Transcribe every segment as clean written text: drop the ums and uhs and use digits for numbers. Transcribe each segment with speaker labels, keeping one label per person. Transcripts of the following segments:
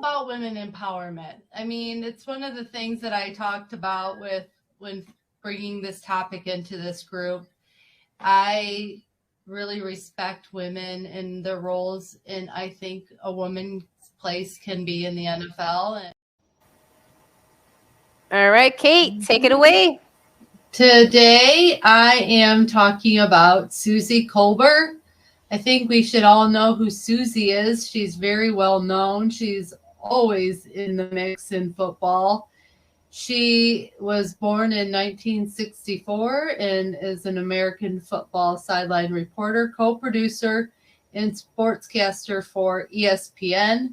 Speaker 1: about women empowerment. I mean, it's one of the things that I talked about with when bringing this topic into this group. I really respect women and their roles, and I think a woman's place can be in the NFL. And
Speaker 2: All right, Kate, take it away.
Speaker 1: today I am talking about Suzy Kolber. I think we should all know who Suzy is. She's very well known. She's always in the mix in football. She was born in 1964 and is an American football sideline reporter, co-producer, and sportscaster for ESPN.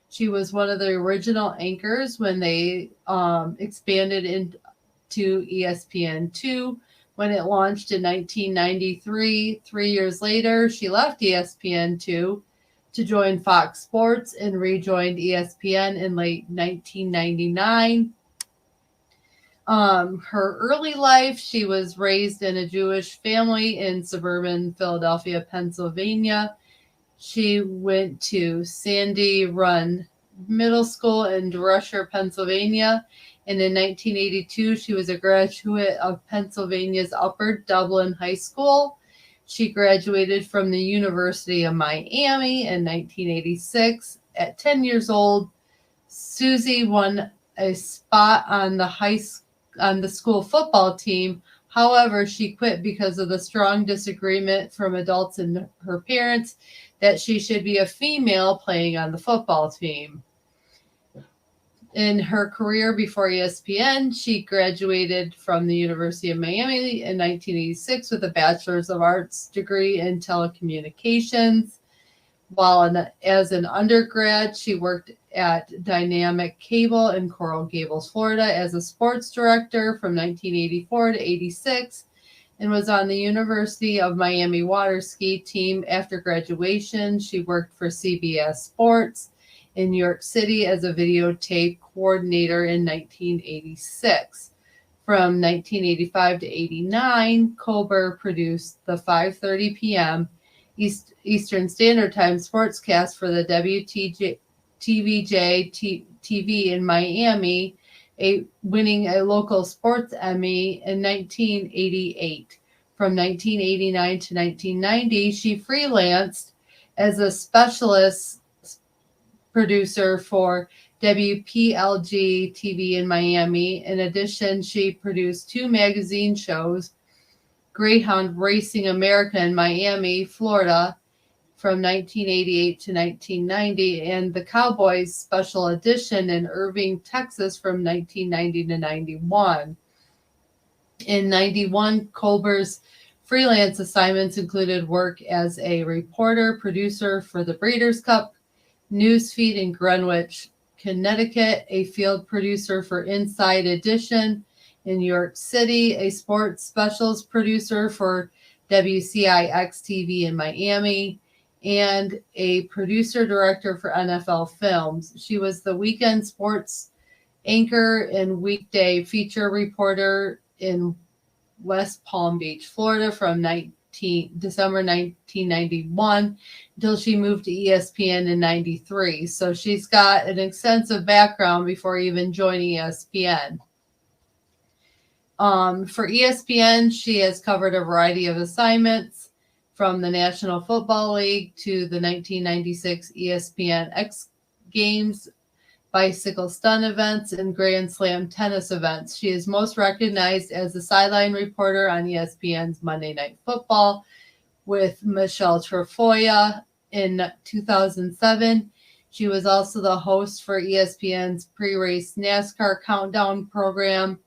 Speaker 1: She was one of the original anchors when they expanded into ESPN2 when it launched in 1993. 3 years later, she left ESPN2 to join Fox Sports and rejoined ESPN in late 1999. Her early life, she was raised in a Jewish family in suburban Philadelphia, Pennsylvania. She went to Sandy Run Middle School in Dresher, Pennsylvania. And in 1982, she was a graduate of Pennsylvania's Upper Dublin High School. She graduated from the University of Miami in 1986. At 10 years old, Suzy won a spot on the school football team. However, she quit because of the strong disagreement from adults and her parents that she should be a female playing on the football team. In her career before ESPN, she graduated from the University of Miami in 1986 with a Bachelor's of Arts degree in telecommunications. While as an undergrad, she worked at Dynamic Cable in Coral Gables, Florida as a sports director from 1984 to 86 and was on the University of Miami water ski team. After graduation, she worked for CBS Sports in New York City as a videotape coordinator in 1986. From 1985 to 89, Kolber produced the 5:30 p.m. Eastern Standard Time sportscast for the WTVJ TV in Miami, winning a local sports Emmy in 1988. From 1989 to 1990, she freelanced as a specialist producer for WPLG TV in Miami. In addition, she produced 2 magazine shows, Greyhound Racing America in Miami, Florida, from 1988 to 1990, and the Cowboys Special Edition in Irving, Texas, from 1990 to 91. In 91, Kolber's freelance assignments included work as a reporter, producer for the Breeders' Cup newsfeed in Greenwich, Connecticut, a field producer for Inside Edition in New York City, a sports specials producer for WCIX TV in Miami, and a producer director for NFL Films. She was the weekend sports anchor and weekday feature reporter in West Palm Beach, Florida from December 1991 until she moved to ESPN in 93. So she's got an extensive background before even joining ESPN. For ESPN, she has covered a variety of assignments from the National Football League to the 1996 ESPN X Games, bicycle stunt events, and Grand Slam tennis events. She is most recognized as the sideline reporter on ESPN's Monday Night Football with Michelle Trefoya in 2007. She was also the host for ESPN's pre-race NASCAR countdown program.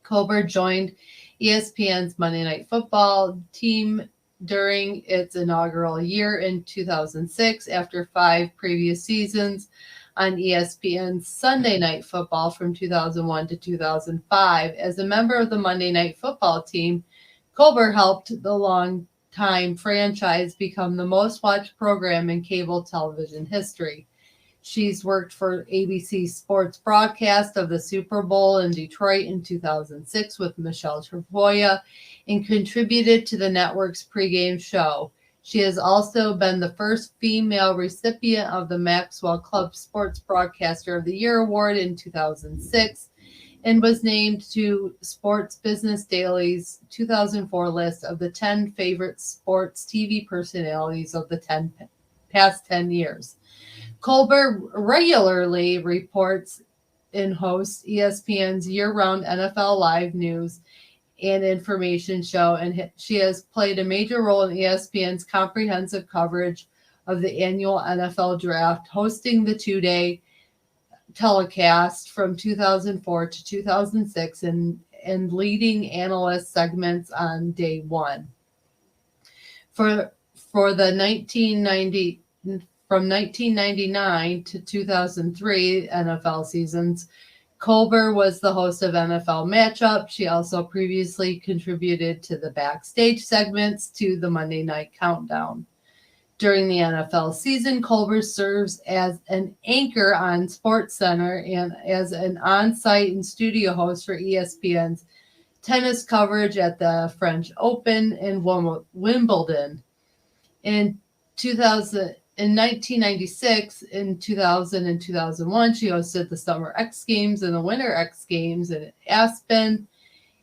Speaker 1: Kolber joined ESPN's Monday Night Football team during its inaugural year in 2006 after 5 previous seasons on ESPN's Sunday Night Football from 2001 to 2005. As a member of the Monday Night Football team, Kolber helped the longtime franchise become the most watched program in cable television history. She's worked for ABC Sports broadcast of the Super Bowl in Detroit in 2006 with Michelle Trefoya and contributed to the network's pregame show. She has also been the first female recipient of the Maxwell Club Sports Broadcaster of the Year Award in 2006 and was named to Sports Business Daily's 2004 list of the 10 favorite sports TV personalities of the past 10 years. Kolber regularly reports and hosts ESPN's year-round NFL Live news and information show, and she has played a major role in ESPN's comprehensive coverage of the annual NFL Draft, hosting the two-day telecast from 2004 to 2006 and leading analyst segments on day one. For the 1990 from 1999 to 2003 NFL seasons, Kolber was the host of NFL Matchup. She also previously contributed to the backstage segments to the Monday Night Countdown. During the NFL season, Kolber serves as an anchor on SportsCenter and as an on-site and studio host for ESPN's tennis coverage at the French Open and Wimbledon. In 1996, in 2000 and 2001, she hosted the Summer X Games and the Winter X Games in Aspen.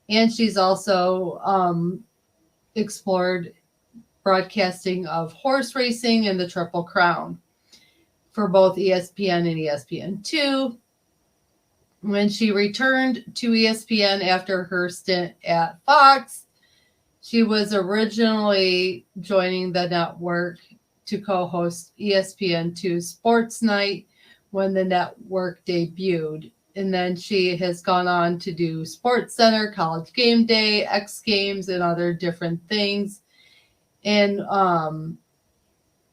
Speaker 1: And she's also explored broadcasting of horse racing and the Triple Crown for both ESPN and ESPN2. When she returned to ESPN after her stint at Fox, she was originally joining the network to co-host ESPN2 Sports Night when the network debuted. And then she has gone on to do SportsCenter, College Game Day, X Games, and other different things. And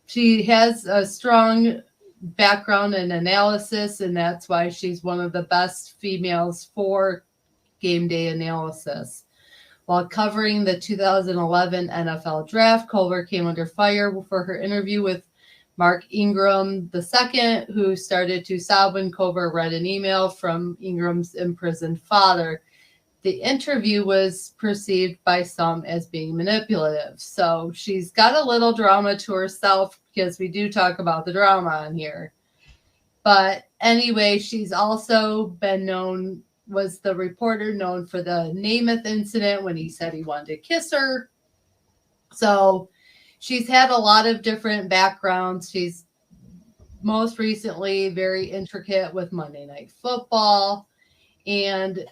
Speaker 1: she has a strong background in analysis, and that's why she's one of the best females for game day analysis. While covering the 2011 NFL Draft, Kolber came under fire for her interview with Mark Ingram II, who started to sob when Kolber read an email from Ingram's imprisoned father. The interview was perceived by some as being manipulative. So she's got a little drama to herself because we do talk about the drama on here. But anyway, she's also was the reporter known for the Namath incident when he said he wanted to kiss her. So she's had a lot of different backgrounds. She's most recently very intricate with Monday Night Football. And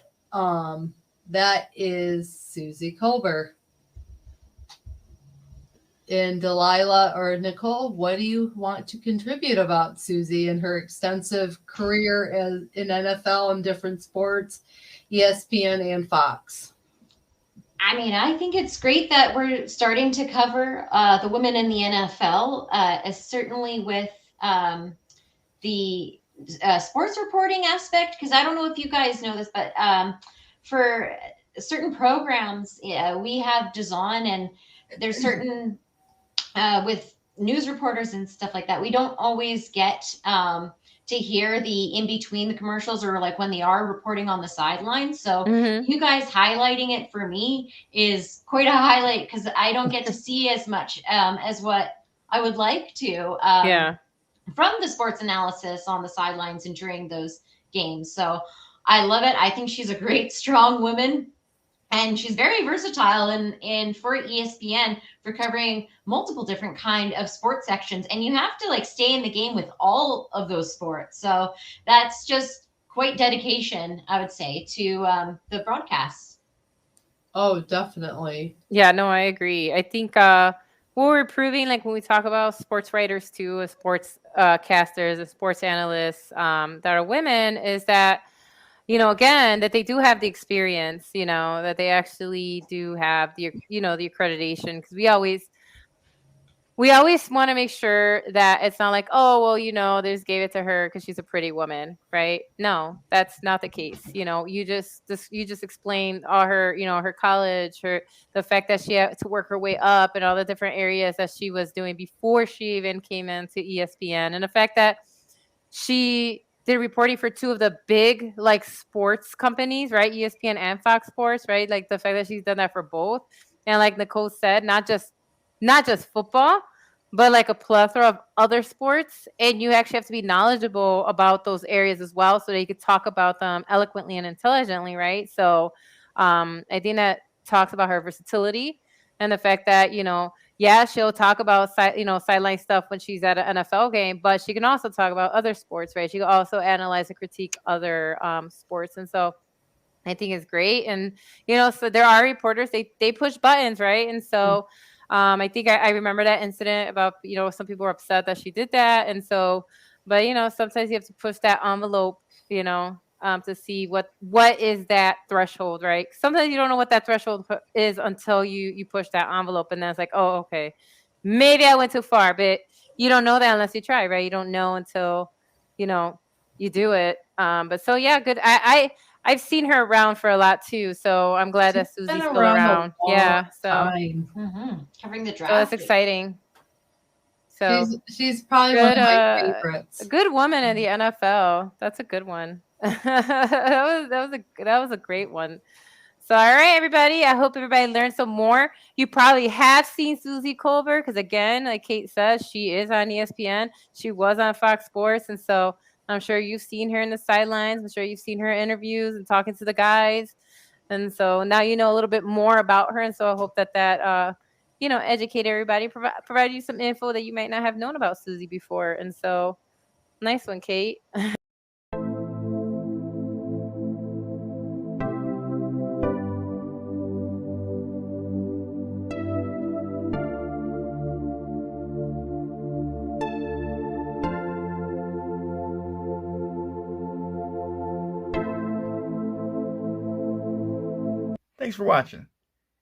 Speaker 1: that is Suzy Kolber. And Delilah or Nicole, what do you want to contribute about Suzy and her extensive career in NFL and different sports, ESPN and Fox?
Speaker 3: I mean, I think it's great that we're starting to cover the women in the NFL, certainly with the sports reporting aspect, because I don't know if you guys know this, but for certain programs, we have DAZN, and there's certain with news reporters and stuff like that, we don't always get to hear the in between the commercials or like when they are reporting on the sidelines. So you guys highlighting it for me is quite a highlight because I don't get to see as much as what I would like to from the sports analysis on the sidelines and during those games. So I love it. I think she's a great, strong woman. And she's very versatile in for ESPN for covering multiple different kind of sports sections. And you have to like stay in the game with all of those sports. So that's just quite dedication, I would say, to the broadcasts.
Speaker 1: Oh, definitely.
Speaker 2: Yeah, no, I agree. I think what we're proving, like when we talk about sports writers too, as sports casters, as sports analysts that are women, is that again, that they do have the experience, that they actually do have the accreditation, because we always want to make sure that it's not like, oh, well, they just gave it to her because she's a pretty woman, right? No, that's not the case. You just explained all her, her college, the fact that she had to work her way up and all the different areas that she was doing before she even came into ESPN, and the fact that she did reporting for two of the big like sports companies, right? ESPN and Fox Sports, right? Like the fact that she's done that for both. And like Nicole said, not just football, but like a plethora of other sports, and you actually have to be knowledgeable about those areas as well so that you could talk about them eloquently and intelligently, right? So I think that talks about her versatility and the fact that, yeah, she'll talk about sideline stuff when she's at an NFL game, but she can also talk about other sports, right? She can also analyze and critique other sports. And so I think it's great. And, so there are reporters, they push buttons, right? And so I think I remember that incident about, some people were upset that she did that. And so, but, sometimes you have to push that envelope, to see what is that threshold, right? Sometimes you don't know what that threshold is until you push that envelope. And then it's like, oh, okay, maybe I went too far, but you don't know that unless you try, right? You don't know until, you do it. But so, yeah, good. I've seen her around for a lot too, so I'm glad that
Speaker 1: She's been
Speaker 2: Suzy's still
Speaker 1: around a
Speaker 2: around.
Speaker 1: long
Speaker 2: Yeah, so
Speaker 1: time.
Speaker 3: Covering the
Speaker 2: so
Speaker 3: draft.
Speaker 2: that's exciting. So
Speaker 1: She's probably one
Speaker 2: good,
Speaker 1: of my favorites.
Speaker 2: a good woman in the NFL. That's a good one. that was a great one. So, all right, everybody. I hope everybody learned some more. You probably have seen Suzy Kolber because, again, like Kate says, she is on ESPN. She was on Fox Sports, and so I'm sure you've seen her in the sidelines. I'm sure you've seen her interviews and talking to the guys, and so now you know a little bit more about her. And so I hope that educate everybody, provide you some info that you might not have known about Suzy before. And so, nice one, Kate.
Speaker 4: Thanks for watching.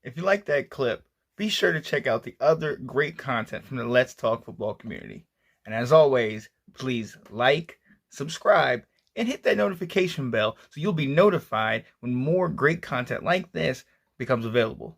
Speaker 4: If you liked that clip, be sure to check out the other great content from the Let's Talk Football community. And as always, please like, subscribe, and hit that notification bell so you'll be notified when more great content like this becomes available.